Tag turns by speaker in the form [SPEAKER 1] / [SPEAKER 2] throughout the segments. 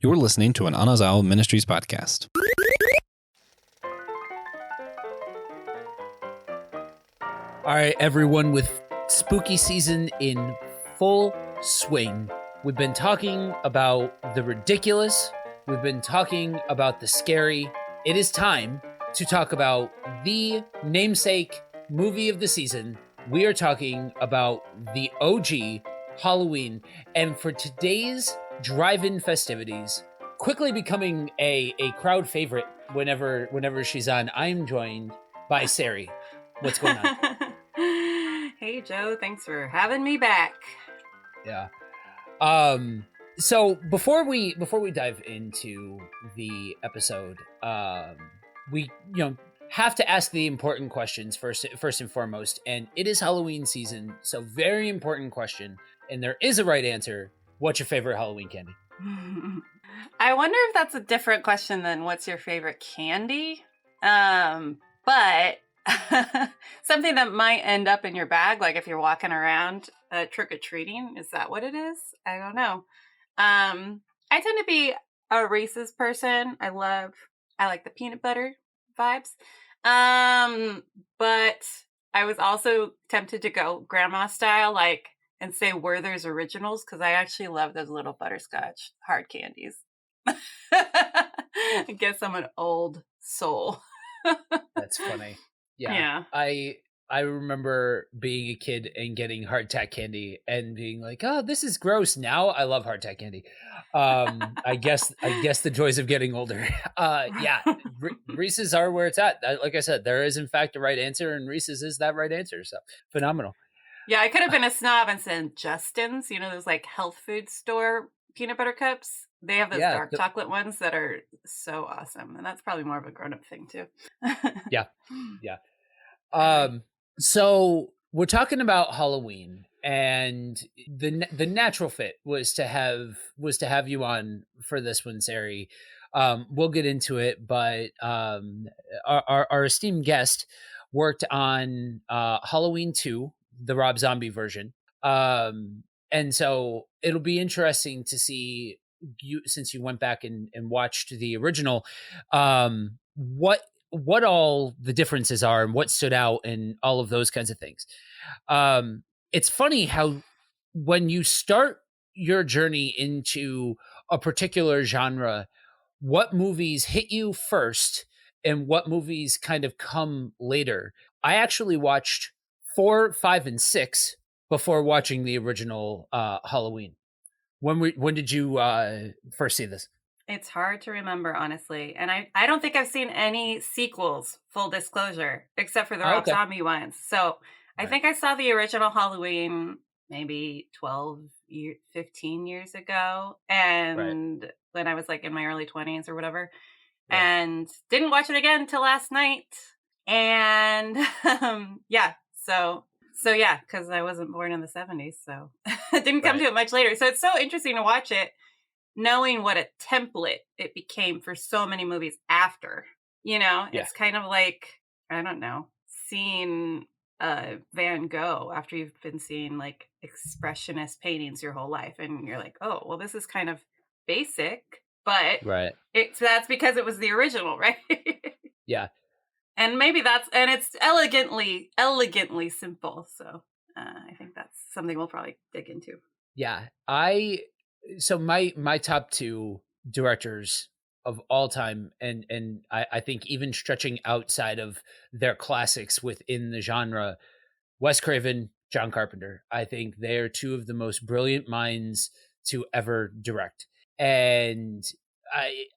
[SPEAKER 1] You're listening to an Anazao Ministries podcast.
[SPEAKER 2] All right, everyone, with spooky season in full swing, we've been talking about the ridiculous, we've been talking about the scary. It is time to talk about the namesake movie of the season. We are talking about the OG Halloween, and for today's drive-in festivities, quickly becoming a crowd favorite whenever she's on, I'm joined by Sari. What's going on?
[SPEAKER 3] Hey Joe, thanks for having me back.
[SPEAKER 2] Yeah. So before we dive into the episode, we have to ask the important questions first and foremost, and it is Halloween season, so very important question, and there is a right answer. What's your favorite Halloween candy?
[SPEAKER 3] I wonder if that's a different question than what's your favorite candy? But something that might end up in your bag, like if you're walking around trick-or-treating, is that what it is? I don't know. I tend to be a Reese's person. I like the peanut butter vibes. But I was also tempted to go grandma style, and say Werther's Originals, because I actually love those little butterscotch hard candies. I guess I'm an old soul.
[SPEAKER 2] That's funny. Yeah. I remember being a kid and getting hardtack candy and being like, "Oh, this is gross." Now I love hardtack candy. I guess the joys of getting older. Reese's are where it's at. Like I said, there is in fact a right answer, and Reese's is that right answer. So phenomenal.
[SPEAKER 3] Yeah, I could have been a snob and said Justin's. You know those health food store peanut butter cups. They have those dark chocolate ones that are so awesome, and that's probably more of a grown-up thing too.
[SPEAKER 2] Yeah. So we're talking about Halloween, and the natural fit was to have you on for this one, Sari. We'll get into it, but our esteemed guest worked on Halloween 2, the Rob Zombie version, and so it'll be interesting to see you, since you went back and watched the original, what all the differences are and what stood out and all of those kinds of things. It's funny how when you start your journey into a particular genre, what movies hit you first and what movies kind of come later. I actually watched 4, 5, and 6 before watching the original Halloween. When did you first see this?
[SPEAKER 3] It's hard to remember, honestly. And I don't think I've seen any sequels, full disclosure, except for the Rob Zombie ones. So I think I saw the original Halloween maybe 15 years ago. And when I was in my early 20s or whatever. Right. And didn't watch it again until last night. And So yeah, because I wasn't born in the 70s. So it didn't come to it much later. So it's so interesting to watch it, knowing what a template it became for so many movies after, it's kind of like, I don't know, seeing Van Gogh after you've been seeing expressionist paintings your whole life. And you're like, oh, well, this is kind of basic, but that's because it was the original, right?
[SPEAKER 2] Yeah. And
[SPEAKER 3] maybe it's elegantly simple. So I think that's something we'll probably dig into.
[SPEAKER 2] Yeah. So my top 2 directors of all time, and I think even stretching outside of their classics within the genre, Wes Craven, John Carpenter. I think they are 2 of the most brilliant minds to ever direct. And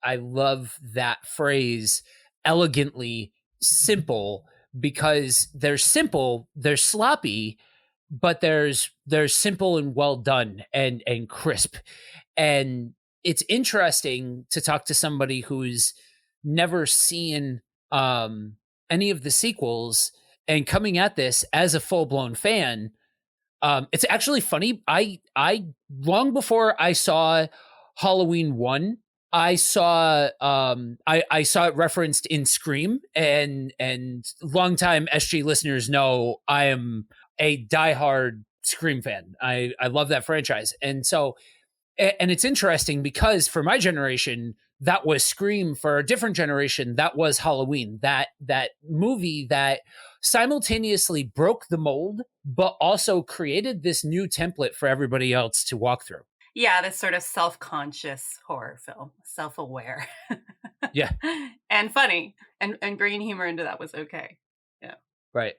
[SPEAKER 2] I love that phrase, elegantly simple, because they're simple, they're sloppy, but there's simple and well done and crisp. And it's interesting to talk to somebody who's never seen any of the sequels and coming at this as a full-blown fan. It's actually funny. I long before I saw Halloween 1, I saw I saw it referenced in Scream, and longtime SG listeners know I am a diehard Scream fan. I love that franchise, and so And it's interesting because for my generation, that was Scream. For a different generation, that was Halloween. That movie that simultaneously broke the mold, but also created this new template for everybody else to walk through.
[SPEAKER 3] Yeah, this sort of self-conscious horror film, self-aware.
[SPEAKER 2] Yeah.
[SPEAKER 3] And funny. And bringing humor into that was okay. Yeah.
[SPEAKER 2] Right.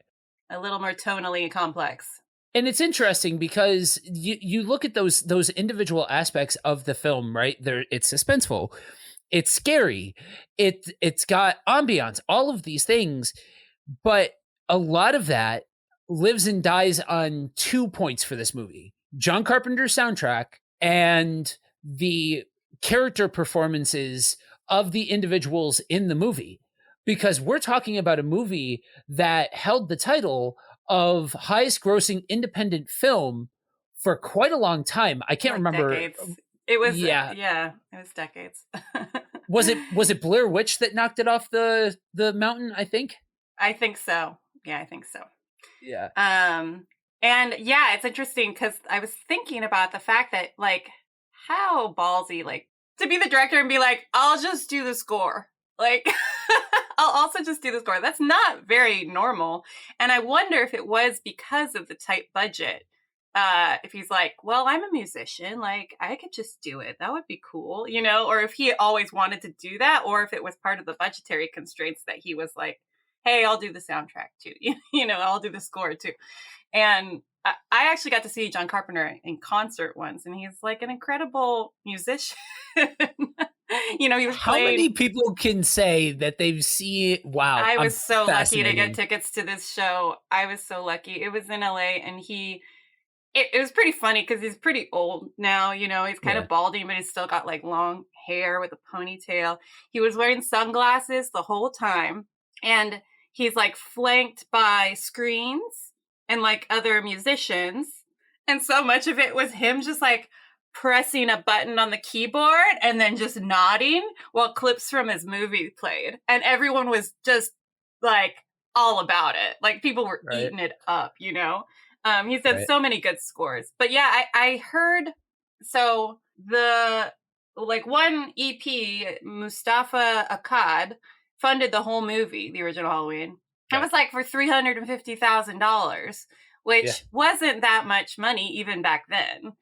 [SPEAKER 3] A little more tonally complex.
[SPEAKER 2] And it's interesting because you look at those individual aspects of the film, right? It's suspenseful, it's scary, it's got ambiance, all of these things, but a lot of that lives and dies on 2 points for this movie: John Carpenter's soundtrack and the character performances of the individuals in the movie. Because we're talking about a movie that held the title of highest grossing independent film for quite a long time. I can't remember.
[SPEAKER 3] Decades. It was it was decades.
[SPEAKER 2] Was it Blair Witch that knocked it off the mountain, I think?
[SPEAKER 3] I think so. Yeah, I think so.
[SPEAKER 2] Yeah.
[SPEAKER 3] And yeah, it's interesting because I was thinking about the fact that, like, how ballsy, like, to be the director and be like, I'll just do the score. Like, I'll also just do the score. That's not very normal. And I wonder if it was because of the tight budget. If he's like, well, I'm a musician, like, I could just do it. That would be cool, you know? Or if he always wanted to do that, or if it was part of the budgetary constraints that he was like, hey, I'll do the soundtrack too. You know, I'll do the score too. And I actually got to see John Carpenter in concert once, and he's like an incredible musician. You know, he was
[SPEAKER 2] How many people can say that they've seen? Wow.
[SPEAKER 3] I was so lucky to get tickets to this show. I was so lucky. It was in LA, and it was pretty funny because he's pretty old now, you know, he's kind of balding, but he's still got like long hair with a ponytail. He was wearing sunglasses the whole time, and he's like flanked by screens and like other musicians. And so much of it was him just like pressing a button on the keyboard and then just nodding while clips from his movie played. And everyone was just like all about it. Like people were eating it up, you know? He's done so many good scores. But yeah, I heard, so the, like, one EP, Mustafa Akkad, funded the whole movie, the original Halloween. It was like for $350,000, which wasn't that much money even back then.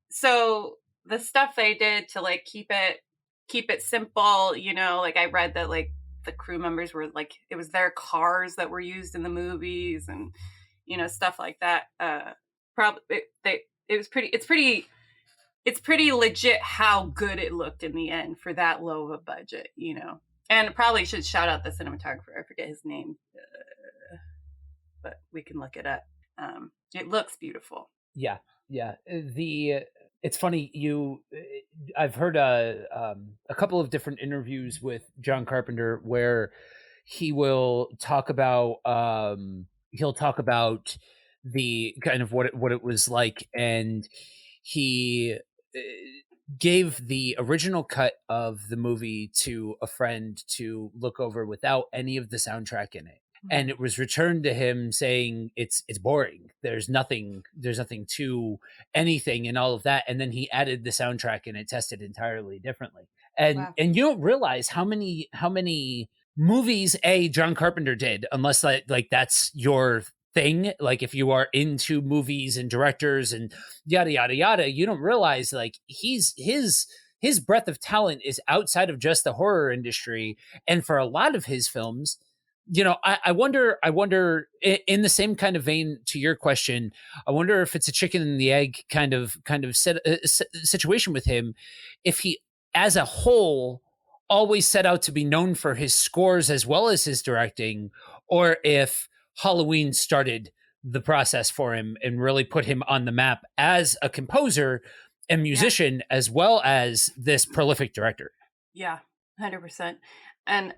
[SPEAKER 3] So the stuff they did to like keep it simple, you know, like I read that like the crew members were like, it was their cars that were used in the movies and, you know, stuff like that. It's pretty legit how good it looked in the end for that low of a budget, you know. And probably should shout out the cinematographer. I forget his name, but we can look it up. It looks beautiful.
[SPEAKER 2] Yeah. It's funny. I've heard a couple of different interviews with John Carpenter where he will talk about the kind of what it was like, and he gave the original cut of the movie to a friend to look over without any of the soundtrack in it. And it was returned to him saying it's boring. There's nothing to anything and all of that. And then he added the soundtrack and it tested entirely differently. And and you don't realize how many movies John Carpenter did, unless like that's your thing. Like if you are into movies and directors and yada yada yada, you don't realize like his breadth of talent is outside of just the horror industry. And for a lot of his films, you know, I wonder in the same kind of vein to your question, I wonder if it's a chicken and the egg kind of situation with him, if he as a whole always set out to be known for his scores as well as his directing, or if Halloween started the process for him and really put him on the map as a composer and musician as well as this prolific director.
[SPEAKER 3] Yeah, 100%. And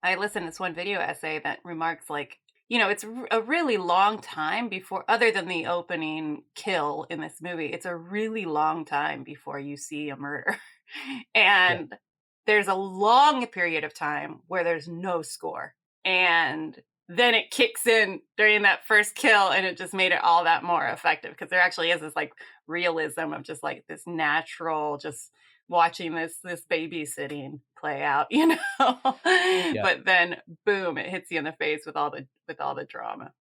[SPEAKER 3] I listened to this one video essay that remarks like, you know, it's a really long time before, other than the opening kill in this movie, it's a really long time before you see a murder. And there's a long period of time where there's no score. And then it kicks in during that first kill, and it just made it all that more effective, because there actually is this like realism of just like this natural, just watching this babysitting play out, you know. But then boom, it hits you in the face with all the drama.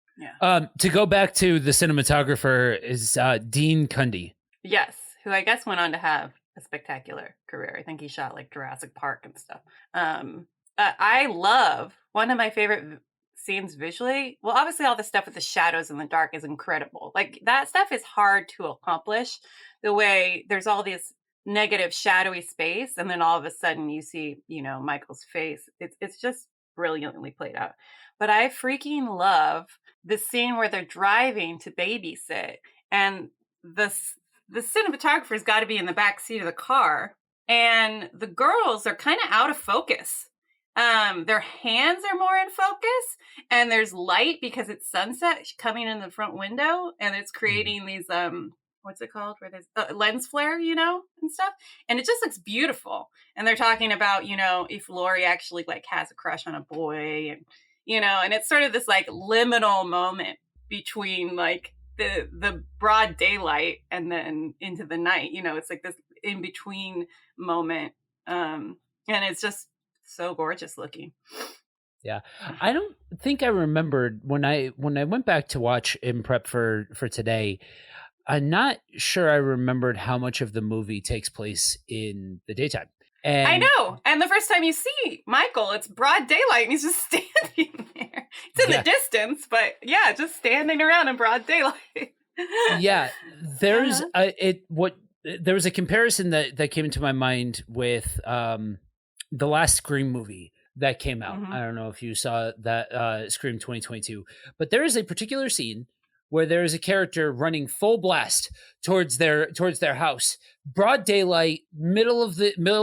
[SPEAKER 2] To go back to the cinematographer is Dean Cundy.
[SPEAKER 3] Yes, who I guess went on to have a spectacular career. I think he shot like Jurassic Park and stuff. I love one of my favorite scenes visually. Well, obviously all the stuff with the shadows in the dark is incredible. Like that stuff is hard to accomplish, the way there's all this negative shadowy space, and then all of a sudden you see, you know, Michael's face. It's just brilliantly played out. But I freaking love the scene where they're driving to babysit, and the cinematographer's got to be in the back seat of the car, and the girls are kind of out of focus. Their hands are more in focus, and there's light because it's sunset coming in the front window, and it's creating these what's it called, where there's lens flare, you know, and stuff, and it just looks beautiful. And they're talking about, you know, if Laurie actually like has a crush on a boy, and you know, and it's sort of this like liminal moment between like the broad daylight and then into the night, you know. It's like this in between moment, and it's just so gorgeous looking.
[SPEAKER 2] Yeah, I don't think I remembered when I went back to watch in prep for today. I'm not sure I remembered how much of the movie takes place in the daytime. And
[SPEAKER 3] I know. And the first time you see Michael, it's broad daylight and he's just standing there. It's in the distance, but yeah, just standing around in broad daylight.
[SPEAKER 2] Yeah, there's there was a comparison that came into my mind with the last Scream movie that came out. I don't know if you saw that Scream 2022, but there is a particular scene where there is a character running full blast towards their house, broad daylight, middle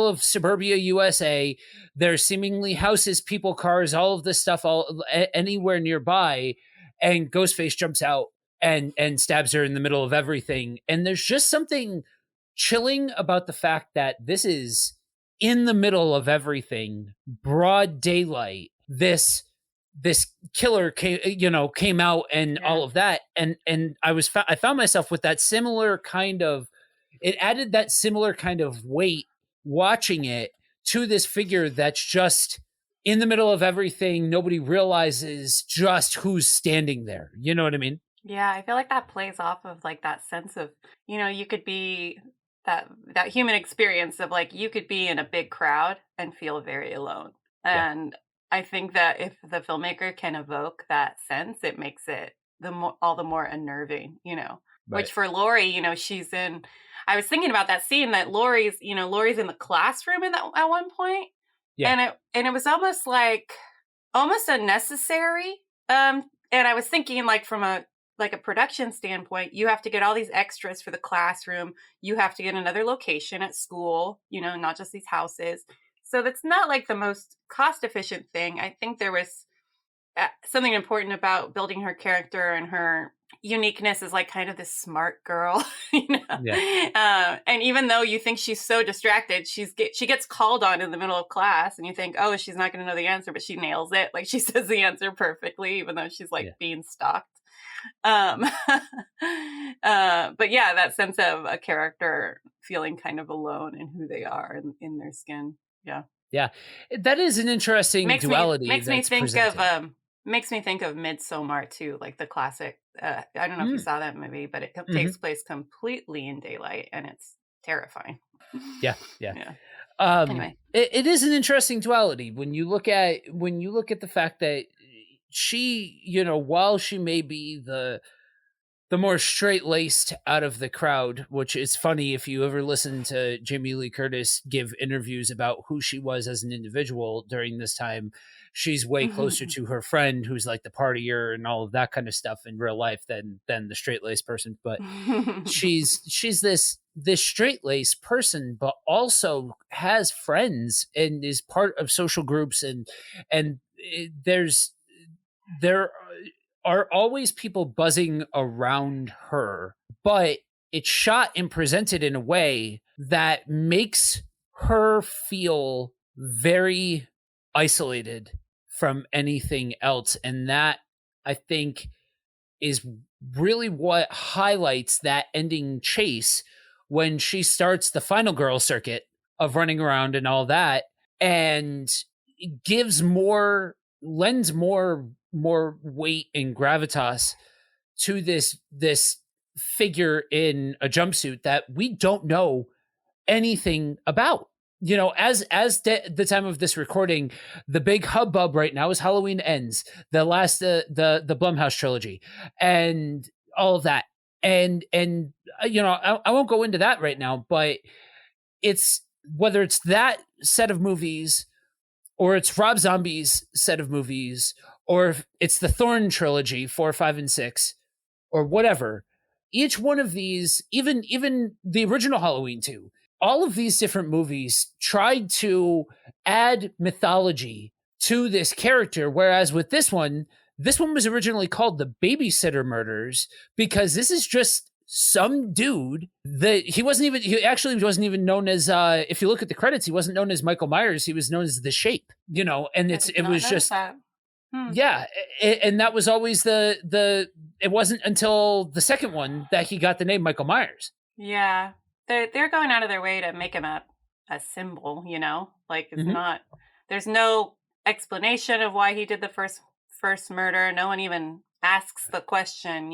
[SPEAKER 2] of suburbia USA. There's seemingly houses, people, cars, all of this stuff, anywhere nearby, and Ghostface jumps out and stabs her in the middle of everything. And there's just something chilling about the fact that this is in the middle of everything, broad daylight. This killer came out and all of that, and I found myself with that similar kind of, it added that similar kind of weight watching it to this figure that's just in the middle of everything. Nobody realizes just who's standing there. You know what I mean?
[SPEAKER 3] Yeah, I feel like that plays off of like that sense of, you know, you could be that human experience of like, you could be in a big crowd and feel very alone. And I think that if the filmmaker can evoke that sense, it makes it all the more unnerving, you know. Right. Which for Laurie, you know, I was thinking about that scene that Laurie's in the classroom at one point. Yeah. And it was almost unnecessary. And I was thinking like from a production standpoint, you have to get all these extras for the classroom. You have to get another location at school, you know, not just these houses. So that's not like the most cost efficient thing. I think there was something important about building her character and her uniqueness as like kind of this smart girl, you know. Yeah. And even though you think she's so distracted, she gets called on in the middle of class, and you think, oh, she's not going to know the answer, but she nails it. Like she says the answer perfectly, even though she's like being stalked. But yeah, that sense of a character feeling kind of alone in who they are in their skin. Yeah,
[SPEAKER 2] that is an interesting duality.
[SPEAKER 3] Makes me think of Midsommar too, like the classic. I don't know if you saw that movie, but it takes place completely in daylight, and it's terrifying.
[SPEAKER 2] Yeah.
[SPEAKER 3] Anyway,
[SPEAKER 2] it is an interesting duality when you look at the fact that she, you know, while she may be the more straight-laced out of the crowd, which is funny if you ever listen to Jamie Lee Curtis give interviews about who she was as an individual during this time, she's way closer to her friend who's like the partier and all of that kind of stuff in real life than the straight-laced person. But she's this straight-laced person, but also has friends and is part of social groups, and there are always people buzzing around her, but it's shot and presented in a way that makes her feel very isolated from anything else. And that, I think, is really what highlights that ending chase when she starts the final girl circuit of running around and all that, and lends more weight and gravitas to this figure in a jumpsuit that we don't know anything about. As the time of this recording, the big hubbub right now is Halloween Ends, the last the Blumhouse trilogy, and all of that. And I won't go into that right now, but it's whether it's that set of movies, or it's Rob Zombie's set of movies, or it's the Thorn trilogy 4, 5, and 6, or whatever. Each one of these, even the original Halloween 2, all of these different movies tried to add mythology to this character, whereas with this one was originally called the Babysitter Murders, because this is just some dude that he actually wasn't even known as, if you look at the credits, he wasn't known as Michael Myers, he was known as The Shape, and it was just that. Yeah, and that was always it wasn't until the second one that he got the name Michael Myers.
[SPEAKER 3] Yeah. They're going out of their way to make him a symbol, like it's not, there's no explanation of why he did the first murder. No one even asks the question,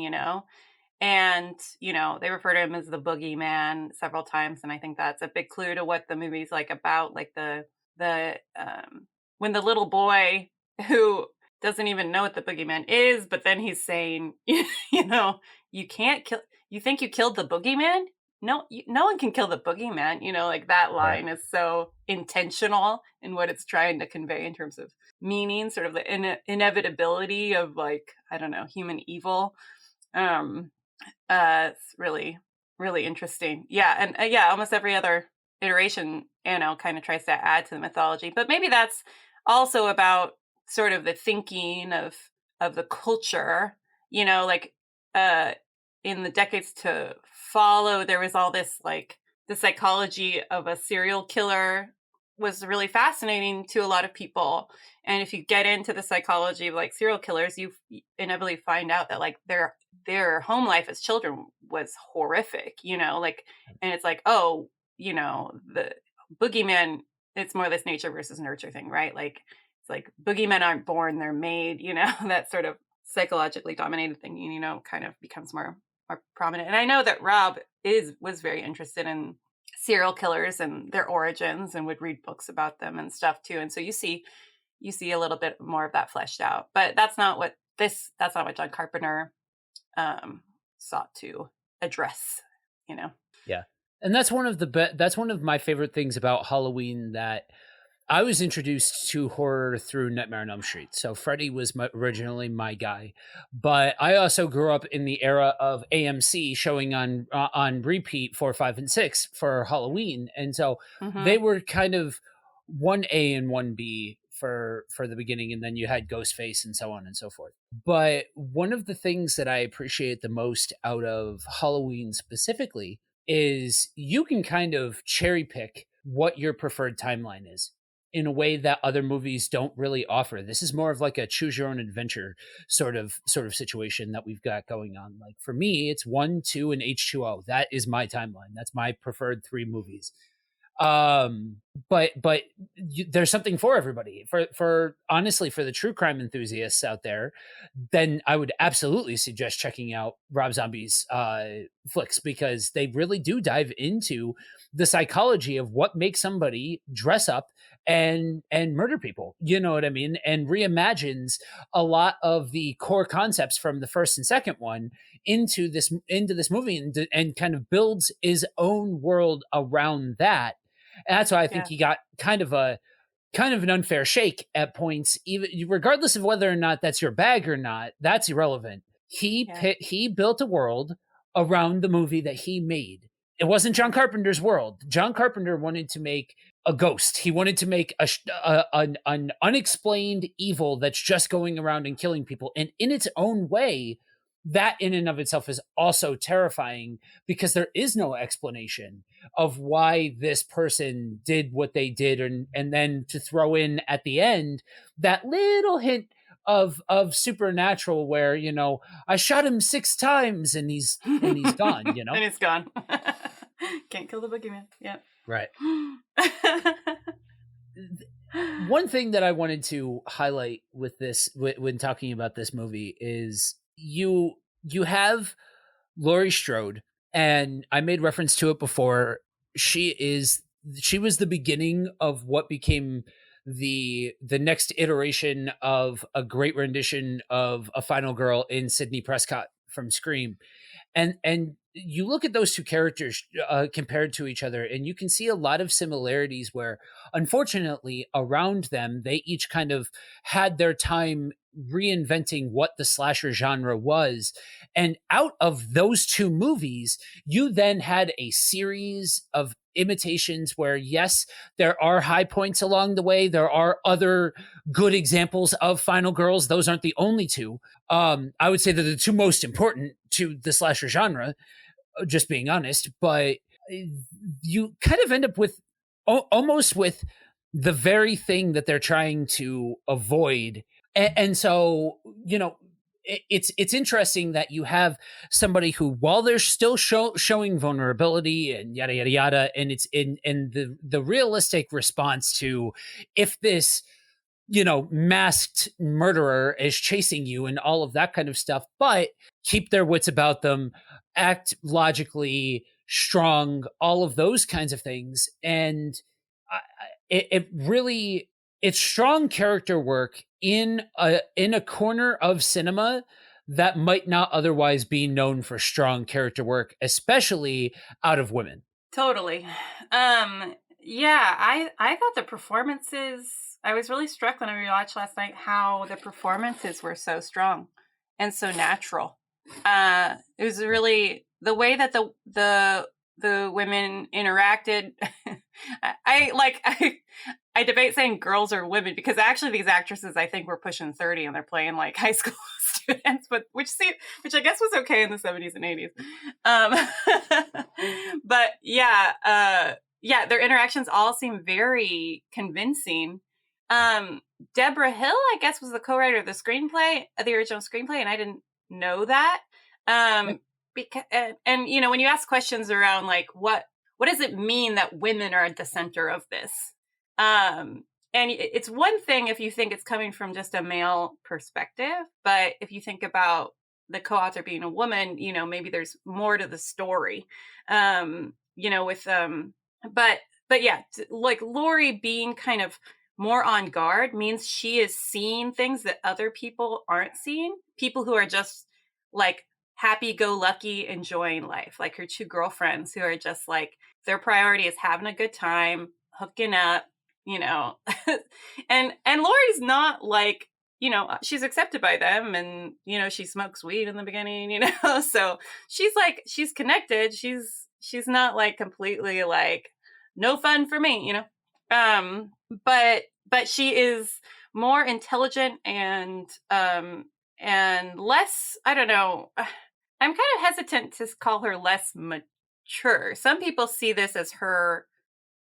[SPEAKER 3] and, they refer to him as the boogeyman several times. And I think that's a big clue to what the movie's like about, like when the little boy who doesn't even know what the boogeyman is, but then he's saying, you can't kill, you think you killed the boogeyman? No one can kill the boogeyman, like that line is so intentional in what it's trying to convey in terms of meaning, sort of the inevitability of, like, I don't know, human evil. It's really, really interesting. Yeah. And almost every other iteration, kind of tries to add to the mythology, but maybe that's also about sort of the thinking of the culture, like, in the decades to follow, there was all this, like, the psychology of a serial killer was really fascinating to a lot of people. And if you get into the psychology of, like, serial killers, you inevitably find out that, like, their home life as children was horrific, like, and it's like, oh, the boogeyman, it's more this nature versus nurture thing, right? Like, it's like boogeymen aren't born, they're made, that sort of psychologically dominated thinking, kind of becomes more prominent. And I know that Rob was very interested in serial killers and their origins and would read books about them and stuff too. And so you see a little bit more of that fleshed out, but that's not what John Carpenter sought to address,
[SPEAKER 2] Yeah. And that's one of my favorite things about Halloween, that I was introduced to horror through Nightmare on Elm Street. So Freddy was originally my guy, but I also grew up in the era of AMC showing on repeat 4, 5, and 6 for Halloween, and so they were kind of 1A and 1B for the beginning, and then you had Ghostface and so on and so forth. But one of the things that I appreciate the most out of Halloween specifically is you can kind of cherry pick what your preferred timeline is, in a way that other movies don't really offer. This is more of like a choose your own adventure sort of situation that we've got going on. Like, for me, it's 1, 2, and H2O. That is my timeline. That's my preferred 3 movies. But there's something for everybody. For honestly, for the true crime enthusiasts out there, then I would absolutely suggest checking out Rob Zombie's flicks, because they really do dive into the psychology of what makes somebody dress up and murder people, you know what I mean, and reimagines a lot of the core concepts from the first and second one into this movie, and kind of builds his own world around that. And that's why I think he got kind of an unfair shake at points, even regardless of whether or not that's your bag or not. That's irrelevant. He built a world around the movie that he made. It wasn't John Carpenter's world. John Carpenter wanted to make a ghost. He wanted to make an unexplained evil that's just going around and killing people. And in its own way, that in and of itself is also terrifying because there is no explanation of why this person did what they did. And then to throw in at the end, that little hint of supernatural where, I shot him 6 times and he's gone,
[SPEAKER 3] And he's gone. Can't kill the boogeyman. Yep.
[SPEAKER 2] Right. One thing that I wanted to highlight with this, when talking about this movie, is you have Laurie Strode, and I made reference to it before. She was the beginning of what became the next iteration of a great rendition of a final girl in Sidney Prescott from Scream. And you look at those two characters compared to each other, and you can see a lot of similarities where, unfortunately, around them, they each kind of had their time reinventing what the slasher genre was. And out of those two movies, you then had a series of imitations where, yes, there are high points along the way. There are other good examples of final girls. Those aren't the only two. I would say they're the two most important to the slasher genre, just being honest, but you kind of end up with almost with the very thing that they're trying to avoid. And so, it's interesting that you have somebody who, while they're still showing vulnerability and yada, yada, yada, and it's in the realistic response to, if this, masked murderer is chasing you and all of that kind of stuff, but keep their wits about them, act logically, strong, all of those kinds of things. And it really, it's strong character work in a corner of cinema that might not otherwise be known for strong character work, especially out of women.
[SPEAKER 3] Totally. Yeah, I thought the performances, I was really struck when I rewatched last night how the performances were so strong and so natural. It was really the way that the women interacted. I debate saying girls or women because actually these actresses I think were pushing 30 and they're playing like high school students, but which I guess was okay in the 70s and 80s. But yeah, their interactions all seem very convincing. Deborah Hill, I guess, was the co-writer of the original screenplay, and I didn't know that. Because and when you ask questions around like what does it mean that women are at the center of this? And it's one thing if you think it's coming from just a male perspective, but if you think about the co-author being a woman, maybe there's more to the story. But yeah, like Laurie being kind of more on guard means she is seeing things that other people aren't seeing. People who are just like happy-go-lucky, enjoying life, like her two girlfriends who are just like, their priority is having a good time, hooking up, and Laurie's not like, she's accepted by them, and she smokes weed in the beginning, so she's connected. She's not like completely like no fun for me, but she is more intelligent and less, I don't know, I'm kind of hesitant to call her less mature. Some people see this as her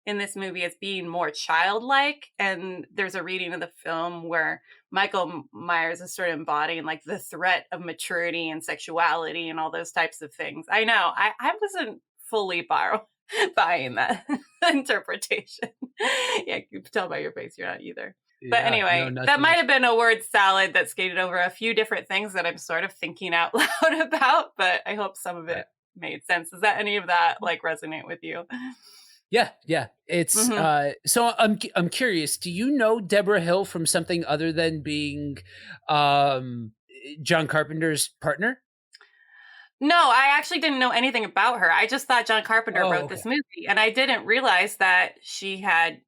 [SPEAKER 3] in this movie as being more childlike, and there's a reading of the film where Michael Myers is sort of embodying like the threat of maturity and sexuality and all those types of things. I know I wasn't fully buying that interpretation. Yeah, you can tell by your face you're not either. But anyway, that might have been a word salad that skated over a few different things that I'm sort of thinking out loud about, but I hope some of it made sense. Does that any of that like resonate with you?
[SPEAKER 2] Yeah. It's so I'm curious, do you know Deborah Hill from something other than being John Carpenter's partner?
[SPEAKER 3] No, I actually didn't know anything about her. I just thought John Carpenter wrote this movie, and I didn't realize that she had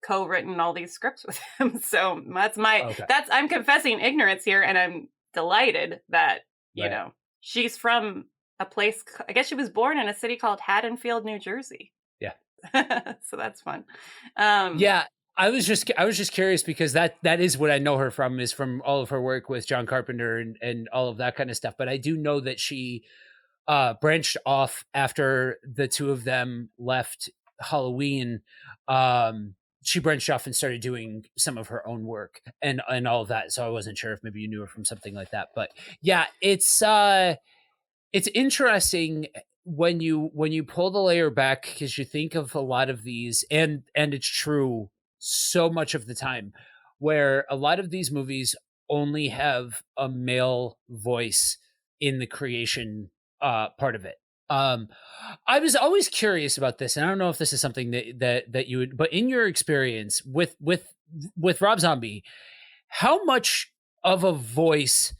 [SPEAKER 3] co-written all these scripts with him. So I'm confessing ignorance here, and I'm delighted that, she's from a place, I guess she was born in a city called Haddonfield, New Jersey.
[SPEAKER 2] Yeah.
[SPEAKER 3] So that's fun.
[SPEAKER 2] Yeah. I was just curious because that is what I know her from, is from all of her work with John Carpenter and all of that kind of stuff. But I do know that she branched off after the two of them left Halloween. She branched off and started doing some of her own work and all of that. So I wasn't sure if maybe you knew her from something like that. But yeah, it's interesting when you pull the layer back, because you think of a lot of these, and it's true so much of the time, where a lot of these movies only have a male voice in the creation part of it. I was always curious about this, and I don't know if this is something that you would, but in your experience with Rob Zombie, how much of a voice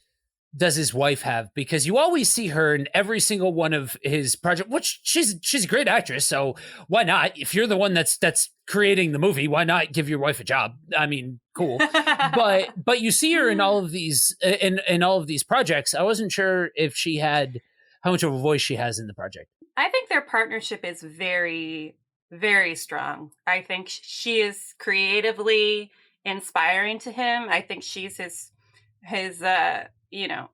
[SPEAKER 2] does his wife have? Because you always see her in every single one of his projects, which she's a great actress, so why not? If you're the one that's creating the movie, why not give your wife a job? I mean, cool. but you see her in all of these in all of these projects. I wasn't sure if she had, how much of a voice she has in the project.
[SPEAKER 3] I think their partnership is very, very strong. I think she is creatively inspiring to him. I think she's his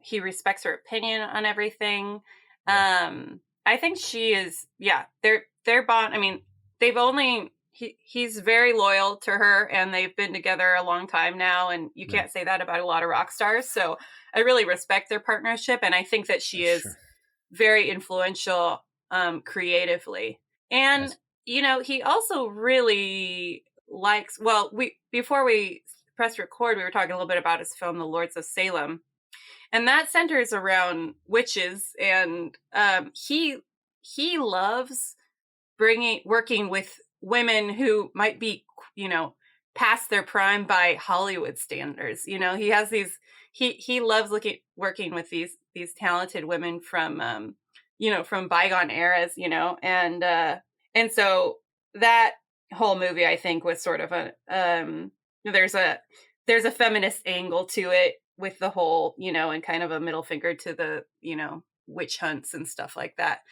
[SPEAKER 3] he respects her opinion on everything. I think she is, their bond. I mean, he's very loyal to her, and they've been together a long time now, and you can't say that about a lot of rock stars. So I really respect their partnership, and I think that she is very influential creatively. And he also really likes, before we pressed record, we were talking a little bit about his film The Lords of Salem, and that centers around witches, and he loves working with women who might be past their prime by Hollywood standards. He has these, he loves working with these talented women from from bygone eras, and so that whole movie, I think, was sort of a there's a feminist angle to it, with the whole, and kind of a middle finger to the, witch hunts and stuff like that.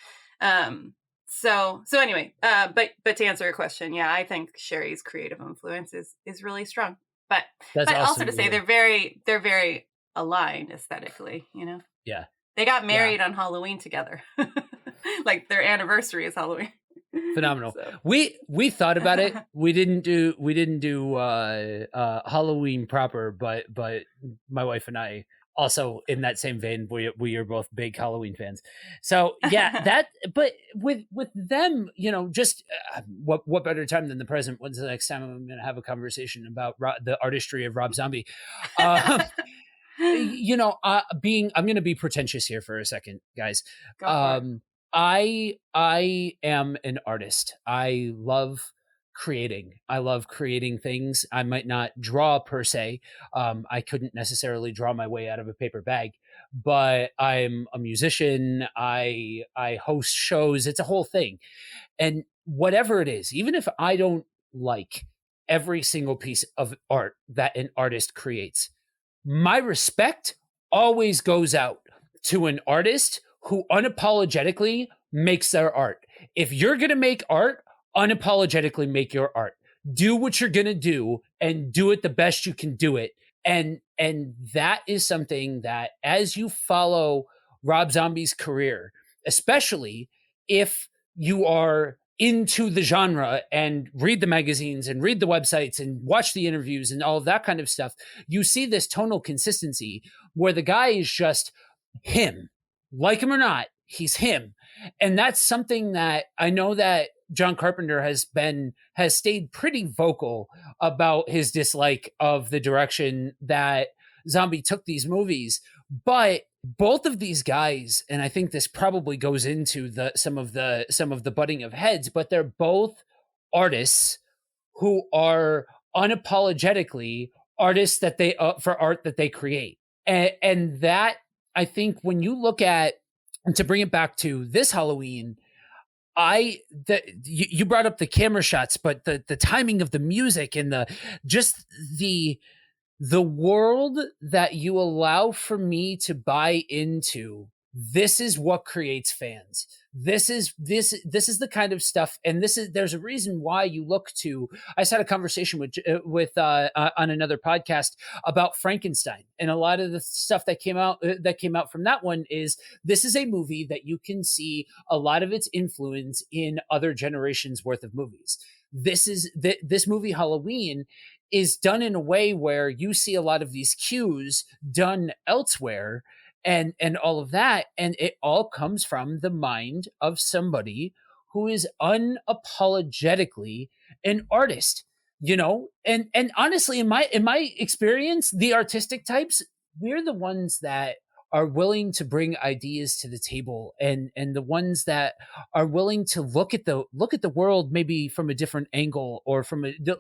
[SPEAKER 3] So anyway, but to answer your question, I think Sherry's creative influence is really strong. But awesome, also to say they're very aligned aesthetically,
[SPEAKER 2] Yeah.
[SPEAKER 3] They got married on Halloween together. Like their anniversary is Halloween.
[SPEAKER 2] Phenomenal. So. We thought about it. We didn't do Halloween proper, but my wife and I also, in that same vein, we are both big Halloween fans. So but with them, just what better time than the present? When's the next time I'm going to have a conversation about the artistry of Rob Zombie? I'm going to be pretentious here for a second, guys. I am an artist. I love creating things. I might not draw per se. I couldn't necessarily draw my way out of a paper bag, but I'm a musician. I host shows. It's a whole thing. And whatever it is, even if I don't like every single piece of art that an artist creates, my respect always goes out to an artist who unapologetically makes their art. If you're going to make art, unapologetically make your art. Do what you're going to do and do it the best you can do it. And that is something that, as you follow Rob Zombie's career, especially if you are into the genre and read the magazines and read the websites and watch the interviews and all of that kind of stuff, you see this tonal consistency where the guy is just him. Like him or not, he's him. And that's something that I know that John Carpenter has stayed pretty vocal about his dislike of the direction that Zombie took these movies. But both of these guys, and I think this probably goes into some of the butting of heads, but they're both artists who are unapologetically artists that they for art that they create. And that, I think, when you look at, and to bring it back to this Halloween, you brought up the camera shots, but the timing of the music and the world that you allow for me to buy into this is what creates fans. This is the kind of stuff, and there's a reason why you look to. I just had a conversation with on another podcast about Frankenstein, and a lot of the stuff that came out from that one is this is a movie that you can see a lot of its influence in other generations worth of movies. This movie Halloween is done in a way where you see a lot of these cues done elsewhere and all of that, and it all comes from the mind of somebody who is unapologetically an artist, and honestly, in my experience, the artistic types, we're the ones that are willing to bring ideas to the table, and the ones that are willing to look at the world maybe from a different angle, or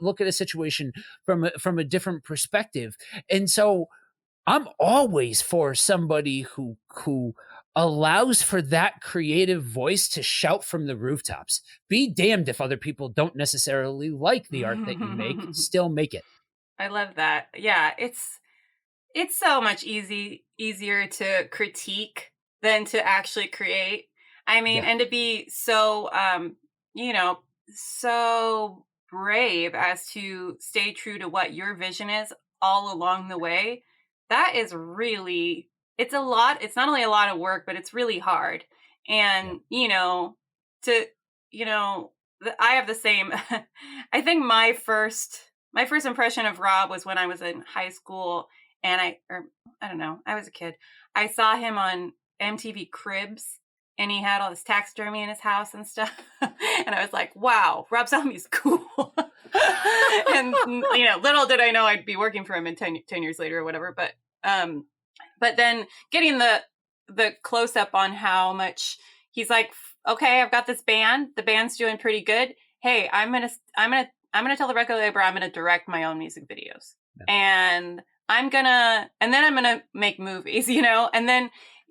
[SPEAKER 2] look at a situation from a different perspective. And so I'm always for somebody who allows for that creative voice to shout from the rooftops. Be damned if other people don't necessarily like the art that you make, still make it.
[SPEAKER 3] I love that. Yeah, it's so much easier to critique than to actually create. I mean, and to be so so brave as to stay true to what your vision is all along the way. That is really, it's a lot. It's not only a lot of work, but it's really hard. And, I have the same, I think my first impression of Rob was when I was in high school, and I don't know, I was a kid. I saw him on MTV Cribs, and he had all this taxidermy in his house and stuff. And I was like, wow, Rob Zombie's cool. And, little did I know I'd be working for him in 10 years later or whatever. But then getting the close up on how much he's like, okay, I've got this band. The band's doing pretty good. Hey, I'm going to tell the record label I'm going to direct my own music videos. Yeah. And I'm going to make movies, and then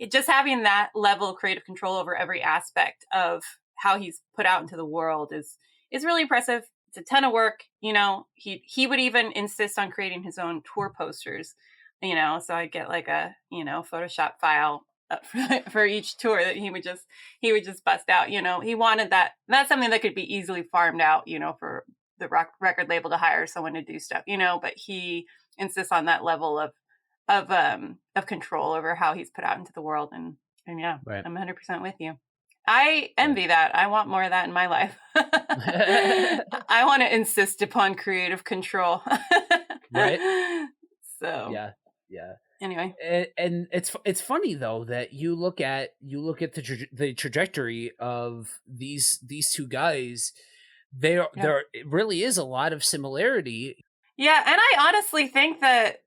[SPEAKER 3] just having that level of creative control over every aspect of how he's put out into the world is really impressive. It's a ton of work. He would even insist on creating his own tour posters, so I'd get like a, Photoshop file for each tour that he would just bust out. He wanted that. That's something that could be easily farmed out, for the record label to hire someone to do stuff, but he insists on that level of control over how he's put out into the world. And yeah, right. I'm 100% with you. I envy that. I want more of that in my life. I want to insist upon creative control. Right. So yeah. Anyway,
[SPEAKER 2] and it's funny though that you look at the trajectory of these two guys. There really is a lot of similarity.
[SPEAKER 3] Yeah, and I honestly think that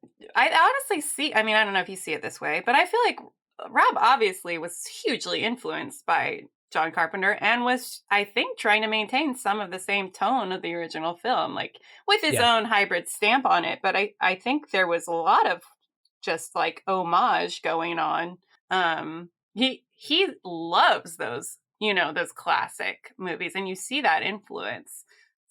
[SPEAKER 3] see. I mean, I don't know if you see it this way, but I feel like Rob obviously was hugely influenced by John Carpenter and was, I think, trying to maintain some of the same tone of the original film, like with his own hybrid stamp on it. But I think there was a lot of just like homage going on. He loves those, those classic movies, and you see that influence.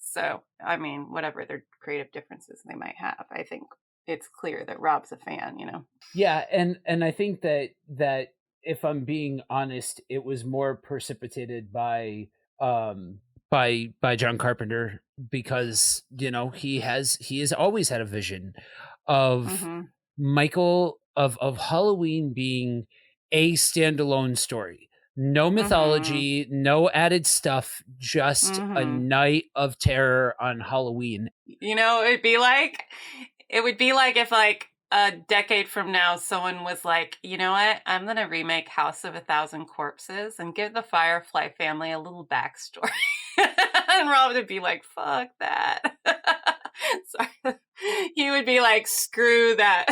[SPEAKER 3] So, I mean, whatever their creative differences they might have, I think it's clear that Rob's a fan,
[SPEAKER 2] Yeah, and I think that if I'm being honest, it was more precipitated by John Carpenter, because he has always had a vision of Michael of Halloween being a standalone story. No mythology, no added stuff, just a night of terror on Halloween.
[SPEAKER 3] It would be like if like a decade from now, someone was like, you know what, I'm going to remake House of a Thousand Corpses and give the Firefly family a little backstory. And Rob would be like, fuck that. Sorry. He would be like, screw that.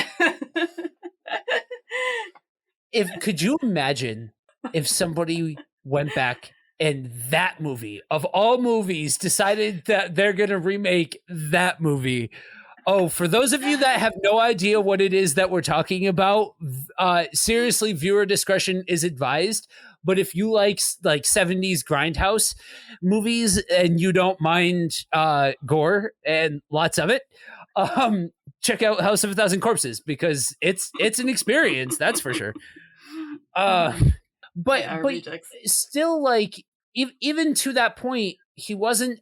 [SPEAKER 2] Could you imagine if somebody went back and that movie, of all movies, decided that they're going to remake that movie? Oh, for those of you that have no idea what it is that we're talking about, seriously, viewer discretion is advised. But if you like 70s grindhouse movies and you don't mind gore and lots of it, check out House of a Thousand Corpses, because it's an experience, that's for sure. but
[SPEAKER 3] rejects.
[SPEAKER 2] Still, like, even to that point, he wasn't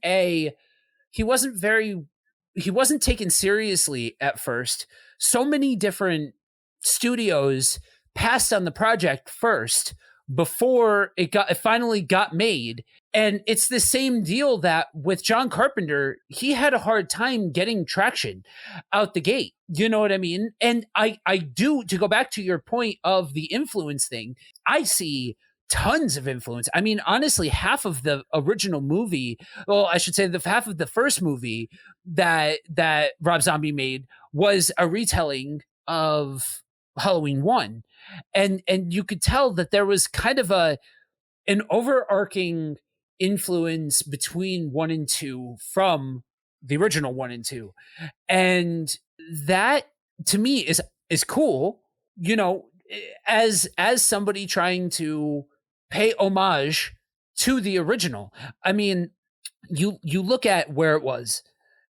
[SPEAKER 2] taken seriously at first. So many different studios passed on the project first before it finally got made. And it's the same deal that with John Carpenter, he had a hard time getting traction out the gate. You know what I mean? And I do, to go back to your point of the influence thing, I see tons of influence. I mean, honestly, half of the original movie, well, I should say half of the first movie that Rob Zombie made was a retelling of Halloween 1. And you could tell that there was kind of an overarching influence between 1 and 2 from the original 1 and 2. And that, to me, is cool, you know, as somebody trying to pay homage to the original. I mean, you look at where it was,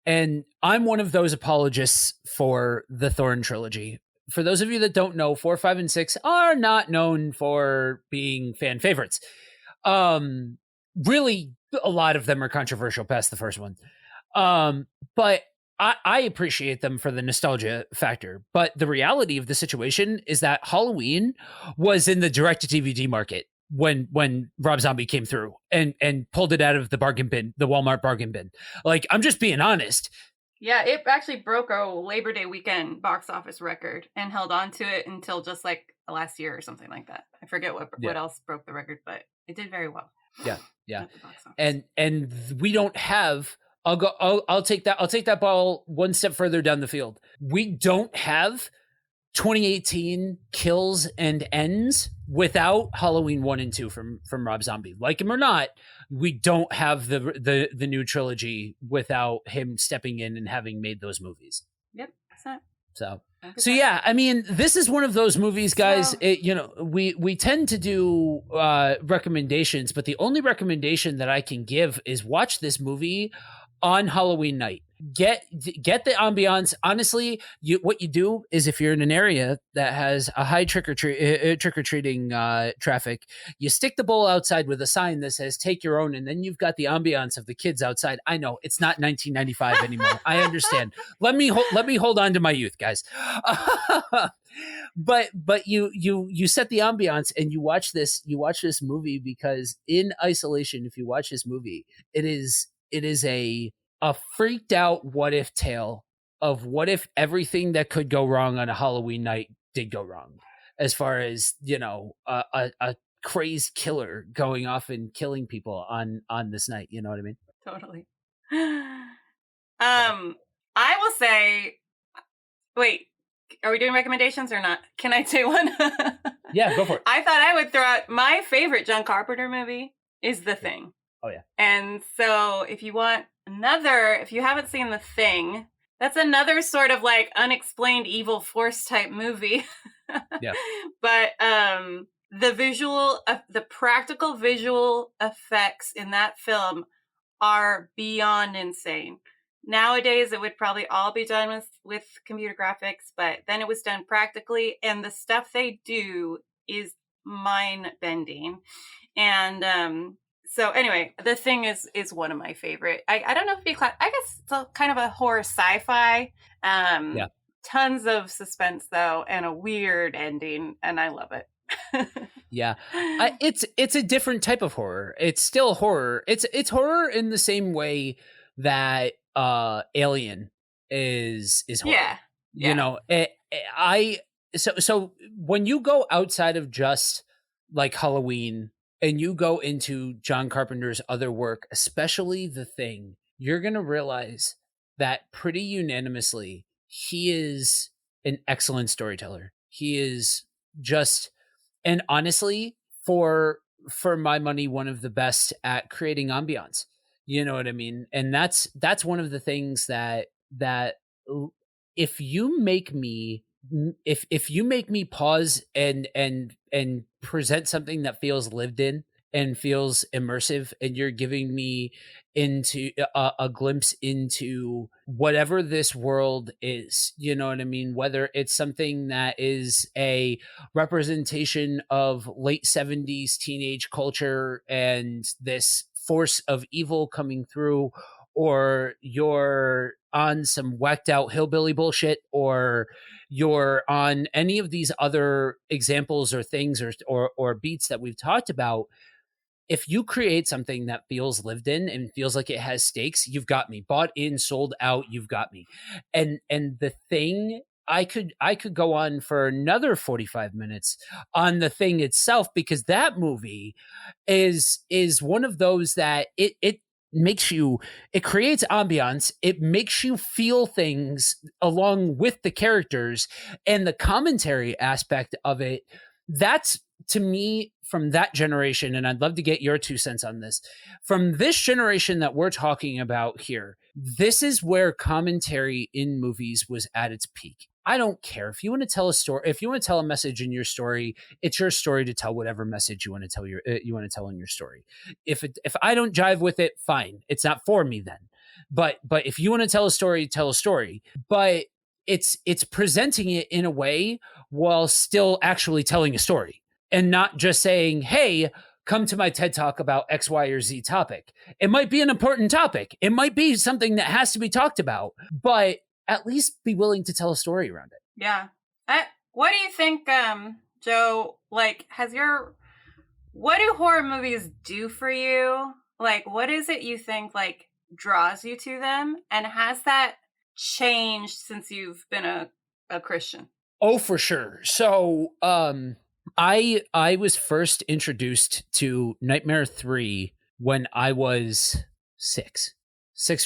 [SPEAKER 2] and I'm one of those apologists for the Thorn trilogy. For those of you that don't know, 4, 5, and 6 are not known for being fan favorites. Really, a lot of them are controversial past the first one. But I appreciate them for the nostalgia factor. But the reality of the situation is that Halloween was in the direct-to-DVD market when Rob Zombie came through and pulled it out of the bargain bin, the Walmart bargain bin. Like, I'm just being honest.
[SPEAKER 3] Yeah, it actually broke a Labor Day weekend box office record and held on to it until just like last year or something like that. I forget what else broke the record, but it did very well.
[SPEAKER 2] Yeah. And we don't have, I'll take that ball one step further down the field. We don't have 2018 kills and ends without Halloween 1 and 2 from Rob Zombie. Like him or not, we don't have the new trilogy without him stepping in and having made those movies.
[SPEAKER 3] Yep.
[SPEAKER 2] So yeah, I mean, this is one of those movies, guys. We tend to do recommendations, but the only recommendation that I can give is watch this movie on Halloween night. Get the ambiance. Honestly, what you do is, if you're in an area that has a high trick-or-treating traffic, you stick the bowl outside with a sign that says "Take your own," and then you've got the ambiance of the kids outside. I know it's not 1995 anymore. I understand. Let me hold on to my youth, guys. But you set the ambiance and you watch this movie, because in isolation, if you watch this movie, it is a freaked out what if tale of what if everything that could go wrong on a Halloween night did go wrong, as far as, you know, a crazed killer going off and killing people on this night. You know what I mean?
[SPEAKER 3] Totally. I will say, wait, are we doing recommendations or not? Can I say one?
[SPEAKER 2] Yeah, go for it.
[SPEAKER 3] I thought I would throw out my favorite John Carpenter movie is The Thing.
[SPEAKER 2] Oh yeah.
[SPEAKER 3] And so if you haven't seen The Thing, that's another sort of like unexplained evil force type movie.
[SPEAKER 2] Yeah.
[SPEAKER 3] But the practical visual effects in that film are beyond insane. Nowadays, it would probably all be done with computer graphics, but then it was done practically, and the stuff they do is mind-bending. And so anyway, The Thing is one of my favorite. I don't know if I guess it's kind of a horror sci-fi.
[SPEAKER 2] Yeah.
[SPEAKER 3] Tons of suspense though, and a weird ending, and I love it.
[SPEAKER 2] Yeah. It's a different type of horror. It's still horror. It's horror in the same way that Alien is horror.
[SPEAKER 3] Yeah.
[SPEAKER 2] You know, so when you go outside of just like Halloween and you go into John Carpenter's other work, especially The Thing, you're going to realize that pretty unanimously he is an excellent storyteller. He is just, and honestly, for my money, one of the best at creating ambiance. You know what I mean? And that's one of the things that if you make me pause and present something that feels lived in and feels immersive, and you're giving me into a glimpse into whatever this world is, you know what I mean? Whether it's something that is a representation of late 70s teenage culture and this force of evil coming through, or you're on some whacked out hillbilly bullshit, or you're on any of these other examples or things or beats that we've talked about. If you create something that feels lived in and feels like it has stakes, you've got me. Bought in, sold out, you've got me. And the thing, I could go on for another 45 minutes on the thing itself, because that movie is one of those that it makes you, it creates ambiance, it makes you feel things along with the characters, and the commentary aspect of it. That's, to me, from that generation, and I'd love to get your 2 cents on this, from this generation that we're talking about here, this is where commentary in movies was at its peak. I don't care if you want to tell a story, if you want to tell a message in your story, it's your story to tell whatever message you want to tell in your story. If I don't jive with it, fine, it's not for me then. But if you want to tell a story, tell a story. But it's presenting it in a way while still actually telling a story, and not just saying, hey, come to my TED Talk about X, Y, or Z topic. It might be an important topic. It might be something that has to be talked about, but at least be willing to tell a story around it.
[SPEAKER 3] Yeah. What do you think, Joe, like, what do horror movies do for you? Like, what is it you think, like, draws you to them? And has that changed since you've been a Christian?
[SPEAKER 2] Oh, for sure. So, I was first introduced to Nightmare 3 when I was 6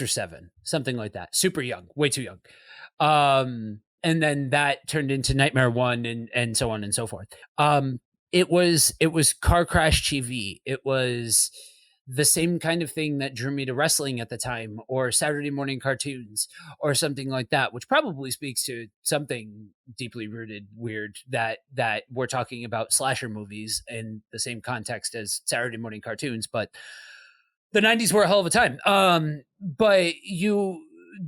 [SPEAKER 2] or 7, something like that. Super young, way too young. And then that turned into Nightmare 1 and so on and so forth. It was Car Crash TV. It was the same kind of thing that drew me to wrestling at the time, or Saturday morning cartoons, or something like that, which probably speaks to something deeply rooted weird that we're talking about slasher movies in the same context as Saturday morning cartoons. But the 90s were a hell of a time. But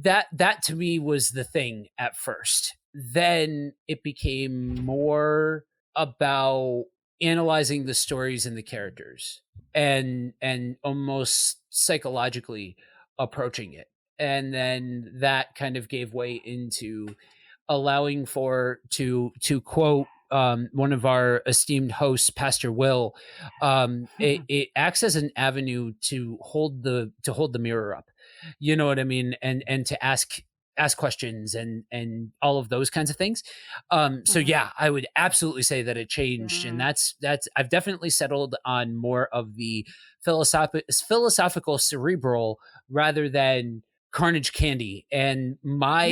[SPEAKER 2] that to me was the thing at first. Then it became more about analyzing the stories and the characters, and almost psychologically approaching it. And then that kind of gave way into allowing for, to quote one of our esteemed hosts, Pastor Will, it acts as an avenue to hold the mirror up, you know what I mean, and to ask questions and all of those kinds of things. So yeah, I would absolutely say that it changed, and that's I've definitely settled on more of the philosophical cerebral rather than Carnage Candy. And my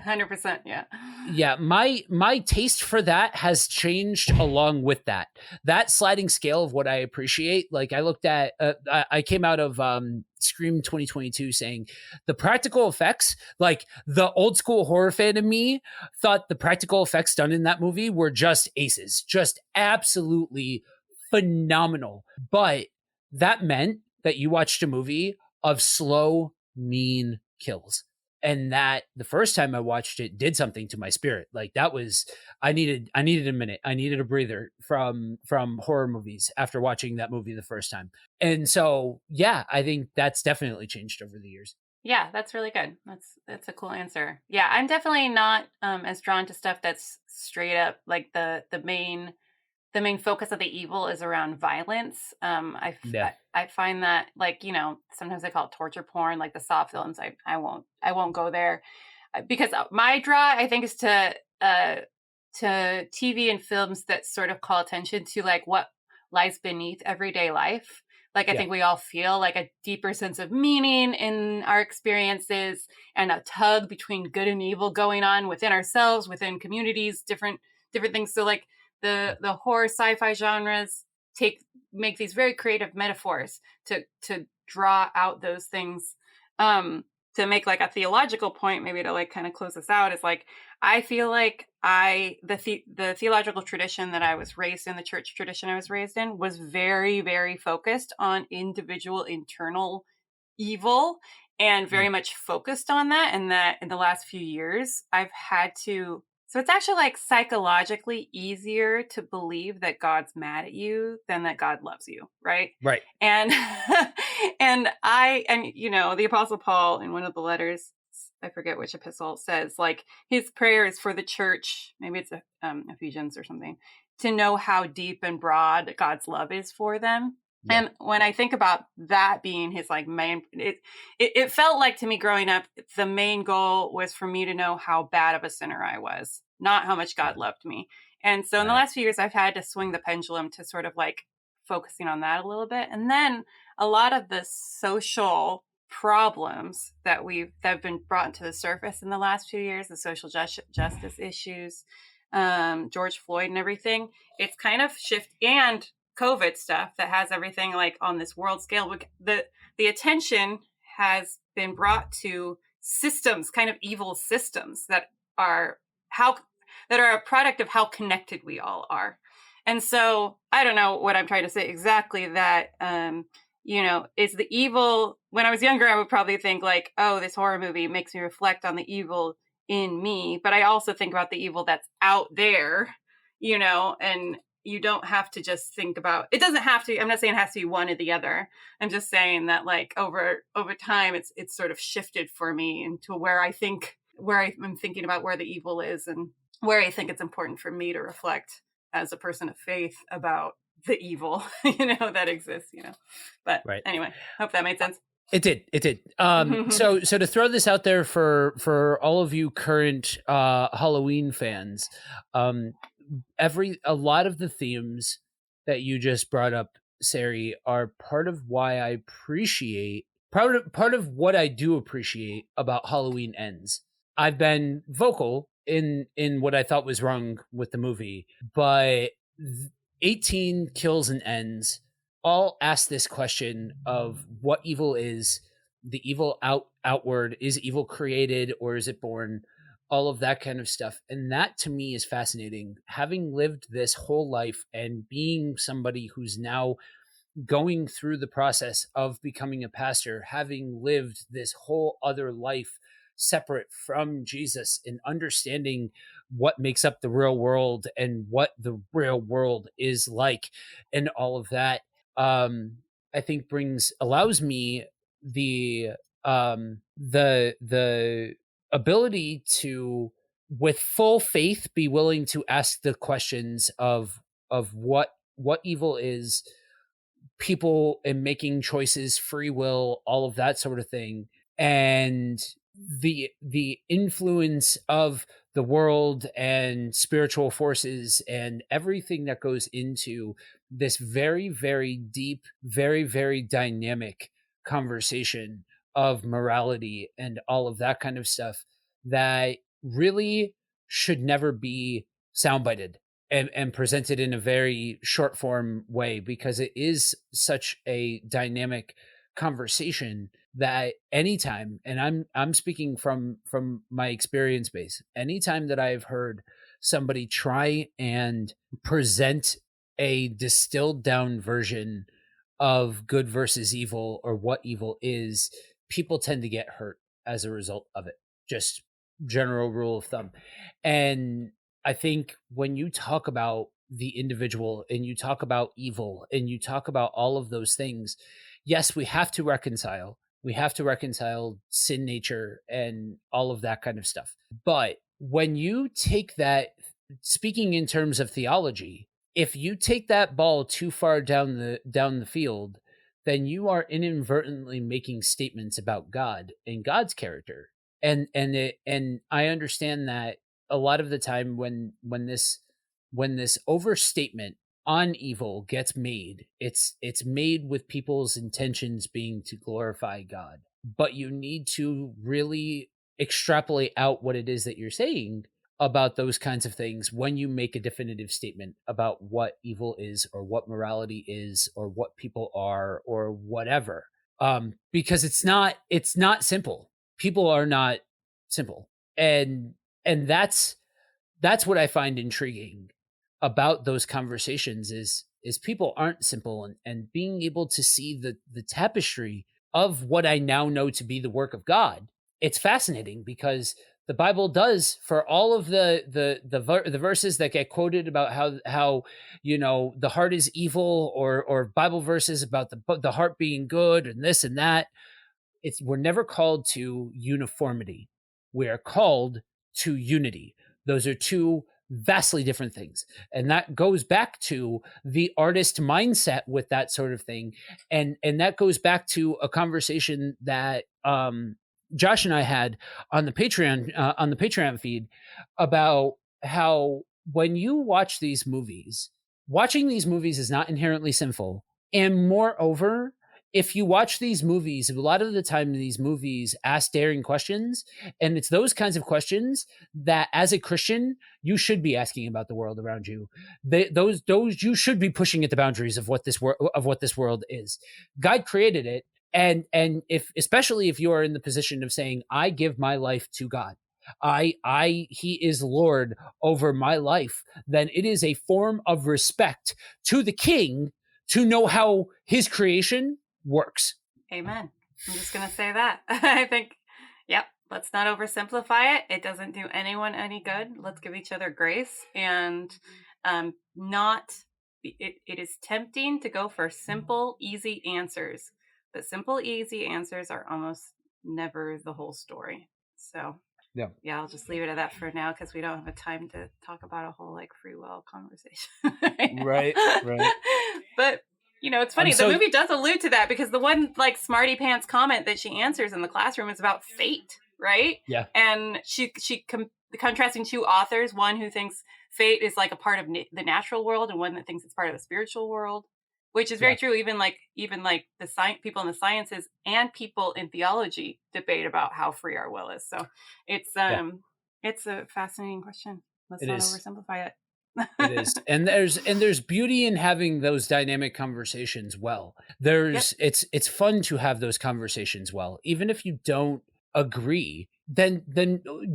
[SPEAKER 3] 100%,
[SPEAKER 2] yeah, my taste for that has changed along with that sliding scale of what I appreciate. Like, I looked at I came out of Scream 2022 saying the practical effects, like, the old school horror fan in me thought the practical effects done in that movie were just aces, just absolutely phenomenal. But that meant that you watched a movie of slow, mean kills, and that the first time I watched it did something to my spirit. Like, that was, I needed a minute, I needed a breather from horror movies after watching that movie the first time. And so yeah, I think that's definitely changed over the years.
[SPEAKER 3] Yeah, that's really good. That's a cool answer. Yeah, I'm definitely not as drawn to stuff that's straight up like the main focus of the evil is around violence. I find that, like, you know, sometimes I call it torture porn, like the Saw films. I won't go there, because my draw, I think, is to TV and films that sort of call attention to, like, what lies beneath everyday life. Like, I think we all feel like a deeper sense of meaning in our experiences, and a tug between good and evil going on within ourselves, within communities, different things. So, like, the horror sci-fi genres make these very creative metaphors to draw out those things. to make like a theological point, maybe to like kind of close this out, is like, I feel like the theological tradition that I was raised in, the church tradition I was raised in, was very, very focused on individual internal evil, and very much focused on that. And that in the last few years, I've had to, so it's actually like psychologically easier to believe that God's mad at you than that God loves you, right?
[SPEAKER 2] Right.
[SPEAKER 3] And and you know, the Apostle Paul in one of the letters, I forget which epistle, says like his prayer is for the church, maybe it's Ephesians or something, to know how deep and broad God's love is for them. Yeah. And when I think about that being his like main, it felt like to me growing up, the main goal was for me to know how bad of a sinner I was, not how much God loved me. And so in the last few years, I've had to swing the pendulum to sort of like focusing on that a little bit. And then a lot of the social problems that have been brought to the surface in the last few years, the social justice issues, George Floyd and everything, it's kind of and COVID stuff that has everything like on this world scale. The attention has been brought to systems, kind of evil systems that are a product of how connected we all are. And so I don't know what I'm trying to say exactly, that you know, is the evil. When I was younger, I would probably think like, oh, this horror movie makes me reflect on the evil in me, but I also think about the evil that's out there, you know. And you don't have to just think about, it doesn't have to, I'm not saying it has to be one or the other. I'm just saying that like over time, it's sort of shifted for me into where I'm thinking about where the evil is, and where I think it's important for me to reflect as a person of faith about the evil, you know, that exists, you know. But anyway, hope that made sense.
[SPEAKER 2] It did. So to throw this out there for all of you current Halloween fans, a lot of the themes that you just brought up, Sari, are part of why I appreciate part of what I do appreciate about Halloween Ends. I've been vocal in what I thought was wrong with the movie, but 18 Kills and Ends all ask this question of what evil is. The evil outward, is evil created or is it born? All of that kind of stuff. And that to me is fascinating. Having lived this whole life and being somebody who's now going through the process of becoming a pastor, having lived this whole other life separate from Jesus, and understanding what makes up the real world and what the real world is like, and all of that, I think allows me the ability to, with full faith, be willing to ask the questions of what evil is, people and making choices, free will, all of that sort of thing, and the influence of the world and spiritual forces and everything that goes into this very, very deep, very, very dynamic conversation of morality and all of that kind of stuff that really should never be soundbited and presented in a very short form way, because it is such a dynamic conversation that anytime, and I'm speaking from my experience base, anytime that I've heard somebody try and present a distilled down version of good versus evil, or what evil is, people tend to get hurt as a result of it. Just general rule of thumb. And I think when you talk about the individual and you talk about evil and you talk about all of those things, yes, we have to reconcile. We have to reconcile sin nature and all of that kind of stuff. But when you take that, speaking in terms of theology, if you take that ball too far down the field, then you are inadvertently making statements about God and God's character. And I understand that a lot of the time when this overstatement on evil gets made, it's made with people's intentions being to glorify God. But you need to really extrapolate out what it is that you're saying about those kinds of things when you make a definitive statement about what evil is, or what morality is, or what people are, or whatever. Because it's not simple. people are not simple. And that's what I find intriguing about those conversations is people aren't simple, and being able to see the tapestry of what I now know to be the work of God. It's fascinating because the Bible does, for all of the verses that get quoted about how the heart is evil, or Bible verses about the heart being good and this and that. We're never called to uniformity. We are called to unity. Those are two vastly different things. And that goes back to the artist mindset with that sort of thing. And that goes back to a conversation that Josh and I had on the Patreon feed about how when you watch these movies, watching these movies is not inherently sinful. And moreover, if you watch these movies, a lot of the time these movies ask daring questions, and it's those kinds of questions that as a Christian, you should be asking about the world around you. Those you should be pushing at the boundaries of what this world is. God created it. And especially if you are in the position of saying, I give my life to God, he is Lord over my life, then it is a form of respect to the King to know how his creation works.
[SPEAKER 3] Amen. I'm just going to say that. I think, yep, let's not oversimplify it. It doesn't do anyone any good. Let's give each other grace, and it is tempting to go for simple, easy answers, but simple, easy answers are almost never the whole story. So yeah, I'll just leave it at that for now, because we don't have a time to talk about a whole free will conversation.
[SPEAKER 2] Right.
[SPEAKER 3] But it's funny. The movie does allude to that, because the one smarty pants comment that she answers in the classroom is about fate, right?
[SPEAKER 2] Yeah.
[SPEAKER 3] And she contrasting two authors, one who thinks fate is a part of the natural world, and one that thinks it's part of the spiritual world, which is very true. Even the people in the sciences and people in theology debate about how free our will is. So it's a fascinating question. Let's not oversimplify it.
[SPEAKER 2] It is. And there's beauty in having those dynamic conversations. It's fun to have those conversations. Even if you don't agree, then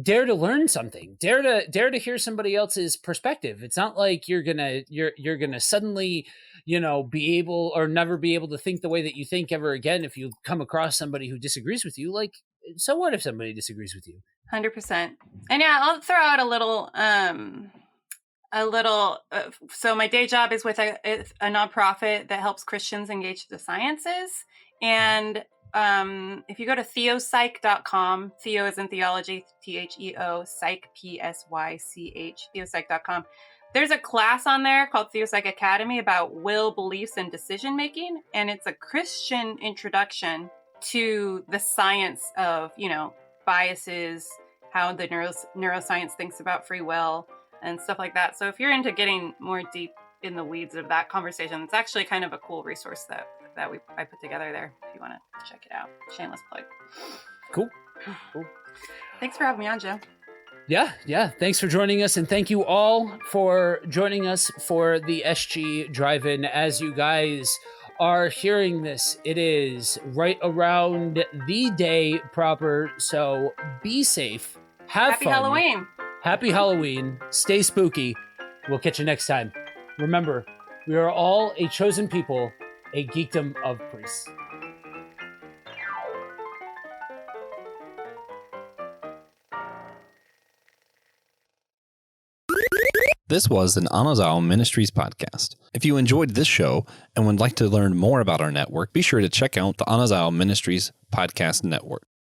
[SPEAKER 2] dare to learn something, dare to hear somebody else's perspective. It's not like you're gonna suddenly be able or never be able to think the way that you think ever again if you come across somebody who disagrees with you. So what if somebody disagrees with you?
[SPEAKER 3] 100%. And yeah, I'll throw out a little so my day job is with a nonprofit that helps Christians engage the sciences. And if you go to theopsych.com, Theo is in theology, THEO, psych, PSYCH, theopsych.com. There's a class on there called Theopsych Academy about will, beliefs, and decision making. And it's a Christian introduction to the science of, biases, how the neuroscience thinks about free will, and stuff like that. So if you're into getting more deep in the weeds of that conversation, it's actually kind of a cool resource that I put together there if you want to check it out. Shameless plug.
[SPEAKER 2] Cool.
[SPEAKER 3] Thanks for having me on, Joe.
[SPEAKER 2] Yeah. Thanks for joining us, and thank you all for joining us for the SG Drive-In. As you guys are hearing this, it is right around the day proper, so be safe. Happy fun.
[SPEAKER 3] Halloween.
[SPEAKER 2] Happy Halloween. Stay spooky. We'll catch you next time. Remember, we are all a chosen people, a geekdom of priests.
[SPEAKER 1] This was an Anazao Ministries podcast. If you enjoyed this show and would like to learn more about our network, be sure to check out the Anazao Ministries podcast network.